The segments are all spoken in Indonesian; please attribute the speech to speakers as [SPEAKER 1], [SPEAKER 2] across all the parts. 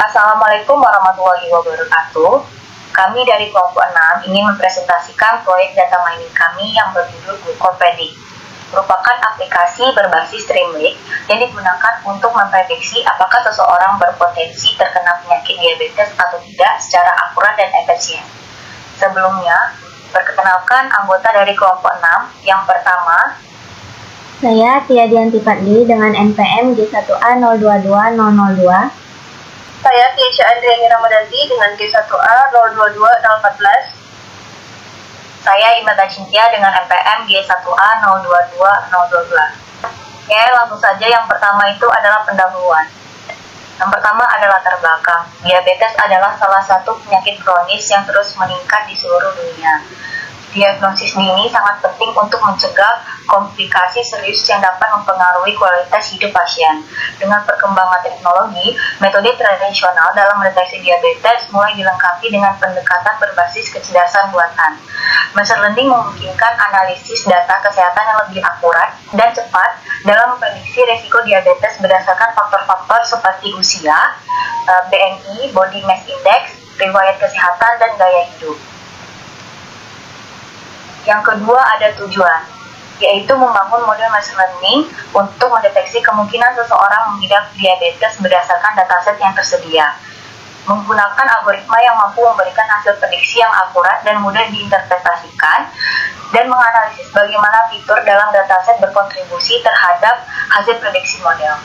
[SPEAKER 1] Assalamualaikum warahmatullahi wabarakatuh. Kami dari kelompok 6 ingin mempresentasikan proyek data mining kami yang berjudul Glucopredict. Merupakan aplikasi berbasis Streamlit yang digunakan untuk memprediksi apakah seseorang berpotensi terkena penyakit diabetes atau tidak secara akurat dan efisien. Sebelumnya, perkenalkan anggota dari kelompok 6. Yang pertama,
[SPEAKER 2] saya Tia Dianti Fadli dengan NPM G1A022002.
[SPEAKER 3] Saya Tiesha Andriani Ramadanti dengan G1A022014.
[SPEAKER 1] Saya Imada Cintia dengan NPM G1A022022. Oke, langsung saja yang pertama itu adalah pendahuluan. Yang pertama adalah latar belakang. Diabetes adalah salah satu penyakit kronis yang terus meningkat di seluruh dunia. Diagnosis dini sangat penting untuk mencegah komplikasi serius yang dapat mempengaruhi kualitas hidup pasien. Dengan perkembangan teknologi, metode tradisional dalam mendeteksi diabetes mulai dilengkapi dengan pendekatan berbasis kecerdasan buatan. Machine learning memungkinkan analisis data kesehatan yang lebih akurat dan cepat dalam memprediksi risiko diabetes berdasarkan faktor-faktor seperti usia, BMI, body mass index, riwayat kesehatan, dan gaya hidup. Yang kedua ada tujuan, yaitu membangun model machine learning untuk mendeteksi kemungkinan seseorang mengidap diabetes berdasarkan dataset yang tersedia. Menggunakan algoritma yang mampu memberikan hasil prediksi yang akurat dan mudah diinterpretasikan, dan menganalisis bagaimana fitur dalam dataset berkontribusi terhadap hasil prediksi model.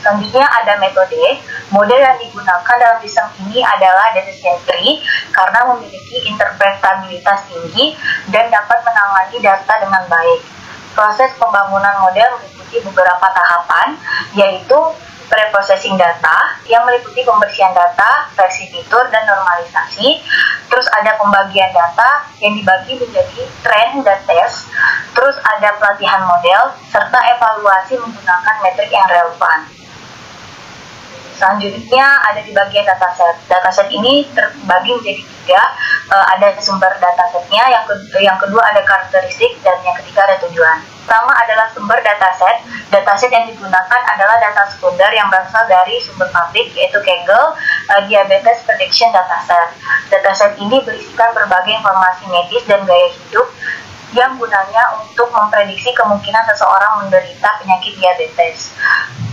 [SPEAKER 1] Selanjutnya ada metode. Model yang digunakan dalam sistem ini adalah decision tree karena memiliki interpretabilitas tinggi dan dapat menangani data dengan baik. Proses pembangunan model meliputi beberapa tahapan, yaitu pre-processing data yang meliputi pembersihan data, versi fitur, dan normalisasi. Terus ada pembagian data yang dibagi menjadi train dan test. Terus ada pelatihan model serta evaluasi menggunakan metrik yang relevan. Selanjutnya ada di bagian dataset. Dataset ini terbagi menjadi 3. Ada sumber datasetnya, yang kedua ada karakteristik, dan yang ketiga ada tujuan. Pertama adalah sumber dataset. Dataset yang digunakan adalah data sekunder yang berasal dari sumber pabrik, yaitu Kaggle Diabetes Prediction Dataset. Dataset ini berisikan berbagai informasi medis dan gaya hidup yang gunanya untuk memprediksi kemungkinan seseorang menderita penyakit diabetes.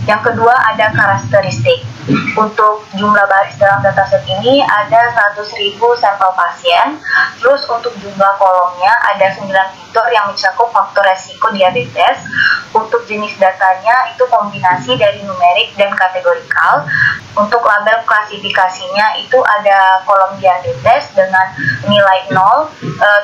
[SPEAKER 1] Yang kedua ada karakteristik. Untuk jumlah baris dalam dataset ini ada 100.000 sampel pasien. Terus untuk jumlah kolomnya ada 9 fitur yang mencakup faktor resiko diabetes. Untuk jenis datanya itu kombinasi dari numerik dan kategorikal. Untuk label klasifikasinya itu ada kolom diabetes dengan nilai 0,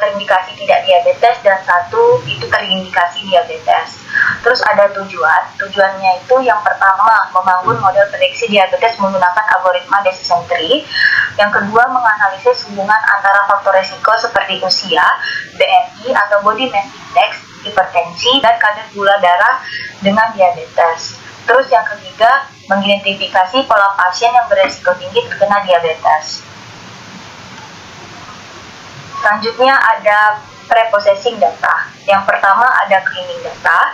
[SPEAKER 1] terindikasi tidak diabetes, dan 1 itu terindikasi diabetes. Terus ada tujuan. Tujuannya itu yang pertama membangun model prediksi diabetes menggunakan algoritma decision tree. Yang kedua menganalisis hubungan antara faktor resiko seperti usia, BMI atau body mass index, hipertensi, dan kadar gula darah dengan diabetes. Terus yang ketiga mengidentifikasi pola pasien yang beresiko tinggi terkena diabetes. Selanjutnya ada pre-processing data. Yang pertama ada cleaning data,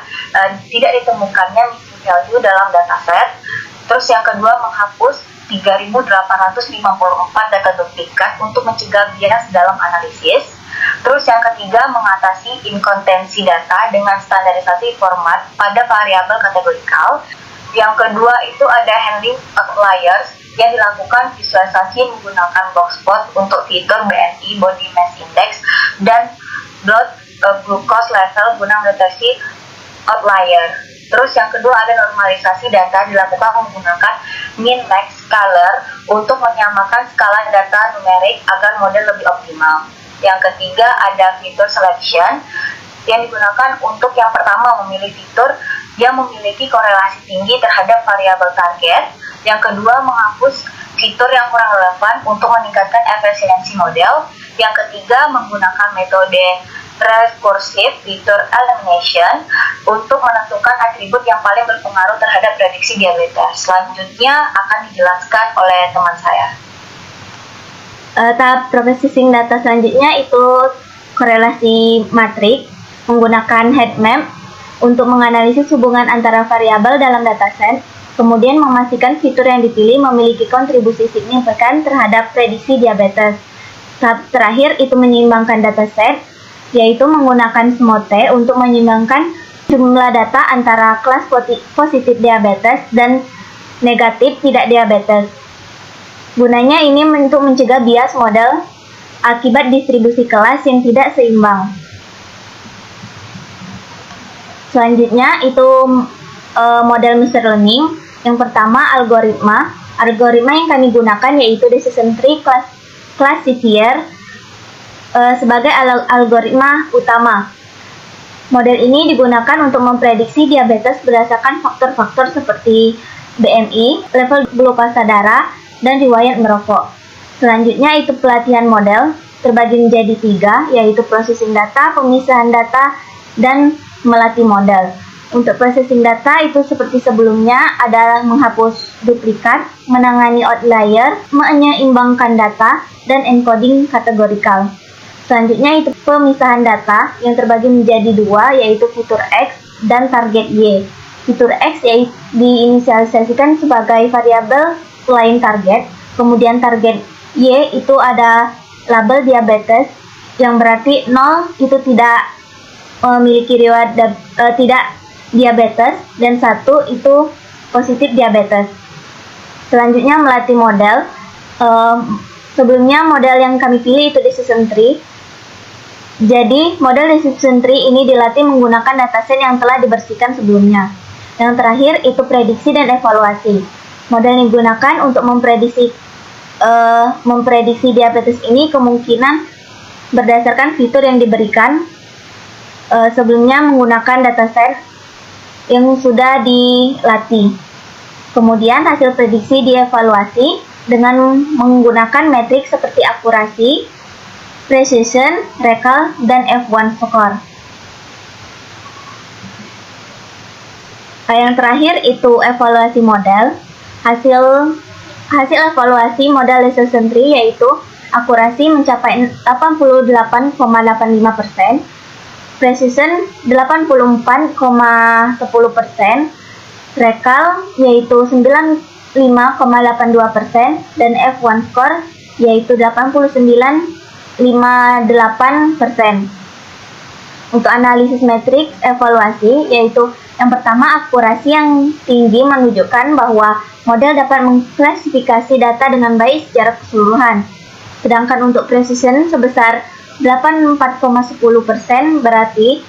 [SPEAKER 1] tidak ditemukannya missing value dalam dataset. Terus yang kedua menghapus 3.854 data duplikat untuk mencegah bias dalam analisis. Terus yang ketiga mengatasi inkonsistensi data dengan standarisasi format pada variabel kategorikal. Yang kedua itu ada handling outliers yang dilakukan visualisasi menggunakan boxplot untuk fitur BMI, body mass index, dan blood glucose level guna mendeteksi outlier. Terus yang kedua ada normalisasi data dilakukan menggunakan min max scalar untuk menyamakan skala data numerik agar model lebih optimal. Yang ketiga ada fitur selection yang digunakan untuk yang pertama memilih fitur yang memiliki korelasi tinggi terhadap variabel target. Yang kedua menghapus fitur yang kurang relevan untuk meningkatkan efisiensi model. Yang ketiga menggunakan metode recursive feature elimination untuk menentukan atribut yang paling berpengaruh terhadap prediksi diabetes. Selanjutnya akan dijelaskan oleh teman saya.
[SPEAKER 2] Tahap processing data selanjutnya itu korelasi matrik menggunakan heat map untuk menganalisis hubungan antara variabel dalam dataset Kemudian memastikan fitur yang dipilih memiliki kontribusi signifikan terhadap prediksi diabetes. Tahap terakhir itu menyeimbangkan dataset, yaitu menggunakan SMOTE untuk menyeimbangkan jumlah data antara kelas positif diabetes dan negatif tidak diabetes. Gunanya ini untuk mencegah bias model akibat distribusi kelas yang tidak seimbang. Selanjutnya itu model machine learning. Yang pertama algoritma. Algoritma yang kami gunakan yaitu decision tree classifier sebagai algoritma utama. Model ini digunakan untuk memprediksi diabetes berdasarkan faktor-faktor seperti BMI, level glukosa darah, dan riwayat merokok. Selanjutnya itu pelatihan model, terbagi menjadi 3, yaitu processing data, pemisahan data, dan melatih model. Untuk processing data itu seperti sebelumnya adalah menghapus duplikat, menangani outlier, menyeimbangkan data, dan encoding kategorikal. Selanjutnya itu pemisahan data yang terbagi menjadi 2, yaitu fitur X dan target Y. Fitur X diinisialisasikan sebagai variabel selain target, kemudian target Y itu ada label diabetes yang berarti 0 itu tidak memiliki riwayat tidak diabetes dan 1 itu positif diabetes. Selanjutnya melatih model. Sebelumnya model yang kami pilih itu decision tree. Jadi model decision tree ini dilatih menggunakan dataset yang telah dibersihkan sebelumnya. Yang terakhir itu prediksi dan evaluasi. Model yang digunakan untuk memprediksi diabetes ini kemungkinan berdasarkan fitur yang diberikan. Sebelumnya menggunakan dataset yang sudah dilatih. Kemudian hasil prediksi dievaluasi dengan menggunakan metrik seperti akurasi, precision, recall, dan F1 score. Yang terakhir itu evaluasi model. Hasil evaluasi model decision tree yaitu akurasi mencapai 88,85%, precision 84,10%, recall yaitu 95,82%, dan F1 score yaitu 89,58%. Untuk analisis metrik evaluasi yaitu yang pertama akurasi yang tinggi menunjukkan bahwa model dapat mengklasifikasi data dengan baik secara keseluruhan. Sedangkan untuk precision sebesar 84,10% berarti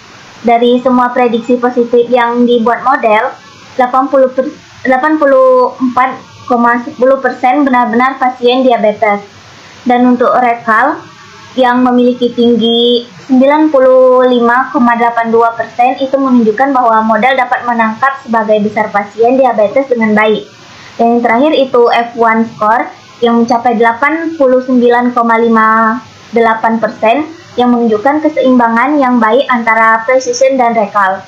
[SPEAKER 2] dari semua prediksi positif yang dibuat model 84,10% benar-benar pasien diabetes. Dan untuk recall yang memiliki tinggi 95,82% itu menunjukkan bahwa model dapat menangkap sebagai besar pasien diabetes dengan baik. Dan yang terakhir itu F1 score yang mencapai 89,58% yang menunjukkan keseimbangan yang baik antara precision dan recall.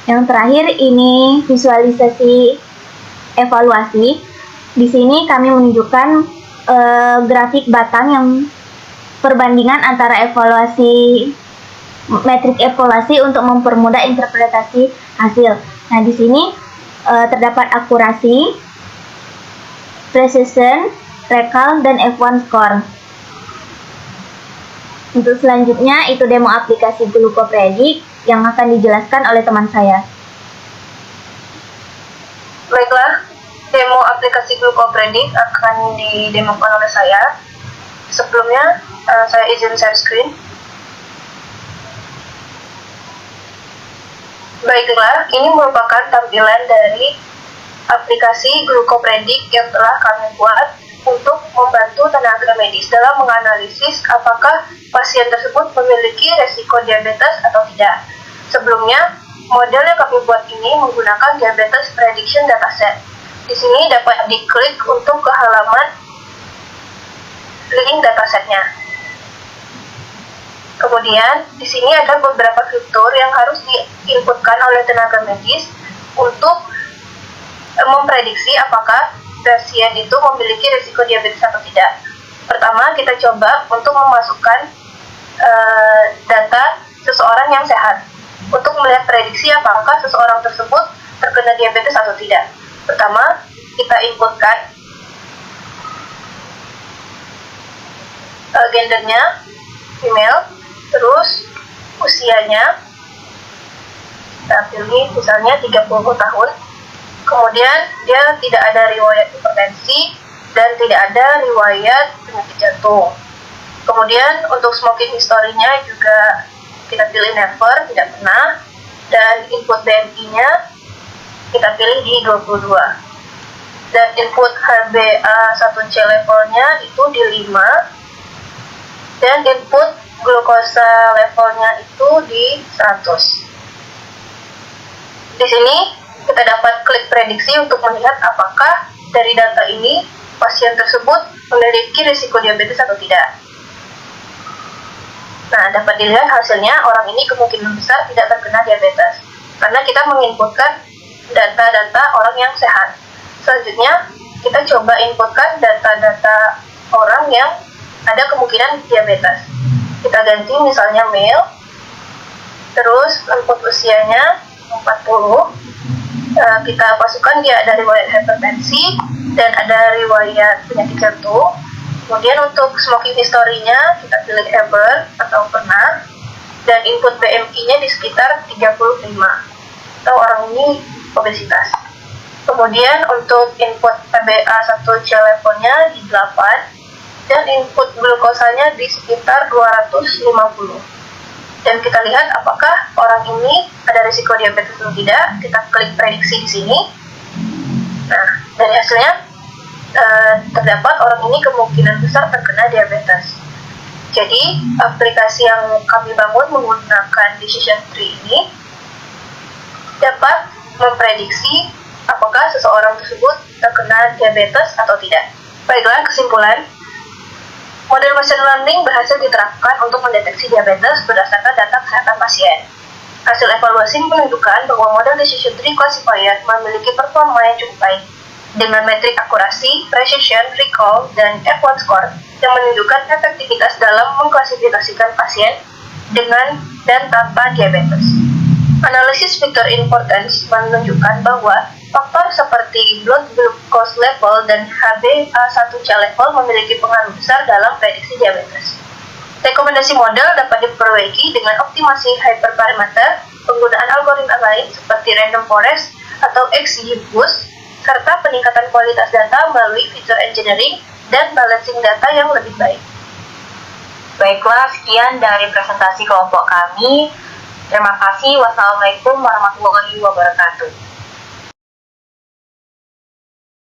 [SPEAKER 2] Yang terakhir ini visualisasi evaluasi. Di sini kami menunjukkan grafik batang yang perbandingan antara metrik evaluasi untuk mempermudah interpretasi hasil. Nah, di sini terdapat akurasi, precision, recall, dan F1 score. Untuk selanjutnya itu demo aplikasi Glucopredict yang akan dijelaskan oleh teman saya.
[SPEAKER 3] Baiklah, demo aplikasi Glucopredict akan didemokan oleh saya. Sebelumnya, saya izin share screen. Baiklah, ini merupakan tampilan dari aplikasi Glucopredict yang telah kami buat untuk membantu tenaga medis dalam menganalisis apakah pasien tersebut memiliki resiko diabetes atau tidak. Sebelumnya, model yang kami buat ini menggunakan diabetes prediction dataset. Di sini dapat diklik untuk ke halaman link datasetnya. Kemudian, di sini ada beberapa fitur yang harus diinputkan oleh tenaga medis untuk memprediksi apakah pasien itu memiliki risiko diabetes atau tidak. Pertama, kita coba untuk memasukkan data seseorang yang sehat untuk melihat prediksi apakah seseorang tersebut terkena diabetes atau tidak. Pertama, kita inputkan gendernya female, terus usianya kita pilih misalnya 30 tahun, kemudian dia tidak ada riwayat hipertensi dan tidak ada riwayat penyakit jantung. Kemudian untuk smoking historinya juga kita pilih never, tidak pernah, dan input BMI-nya kita pilih di 22. Dan input HbA1c levelnya itu di 5, dan input glukosa levelnya itu di 100. Di sini kita dapat klik prediksi untuk melihat apakah dari data ini pasien tersebut memiliki risiko diabetes atau tidak. Nah, dapat dilihat hasilnya orang ini kemungkinan besar tidak terkena diabetes karena kita menginputkan data-data orang yang sehat. Selanjutnya, kita coba inputkan data-data orang yang ada kemungkinan diabetes. Kita ganti misalnya male, terus input usianya 40, kita masukkan dia ada riwayat hipertensi dan ada riwayat penyakit jantung. Kemudian untuk smoking historinya kita pilih ever atau pernah, dan input BMI-nya di sekitar 35 atau orang ini obesitas. Kemudian untuk input HbA1c levelnya di 8 dan input glukosanya di sekitar 250. Dan kita lihat apakah orang ini ada risiko diabetes atau tidak. Kita klik prediksi di sini. Nah, dari hasilnya terdapat orang ini kemungkinan besar terkena diabetes. Jadi, aplikasi yang kami bangun menggunakan decision tree ini dapat memprediksi apakah seseorang tersebut terkena diabetes atau tidak. Baiklah, kesimpulan. Model machine learning berhasil diterapkan untuk mendeteksi diabetes berdasarkan data kesehatan pasien. Hasil evaluasi menunjukkan bahwa model decision tree classifier memiliki performa yang cukup baik, dengan metrik akurasi, precision, recall, dan F1 score yang menunjukkan efektivitas dalam mengklasifikasikan pasien dengan dan tanpa diabetes. Analisis factor importance menunjukkan bahwa faktor seperti blood glucose level dan HbA1c level memiliki pengaruh besar dalam prediksi diabetes. Rekomendasi model dapat diperbaiki dengan optimasi hyperparameter, penggunaan algoritma lain seperti random forest atau XGBoost, serta peningkatan kualitas data melalui feature engineering dan balancing data yang lebih baik.
[SPEAKER 1] Baiklah, sekian dari presentasi kelompok kami. Terima kasih. Wassalamualaikum warahmatullahi wabarakatuh.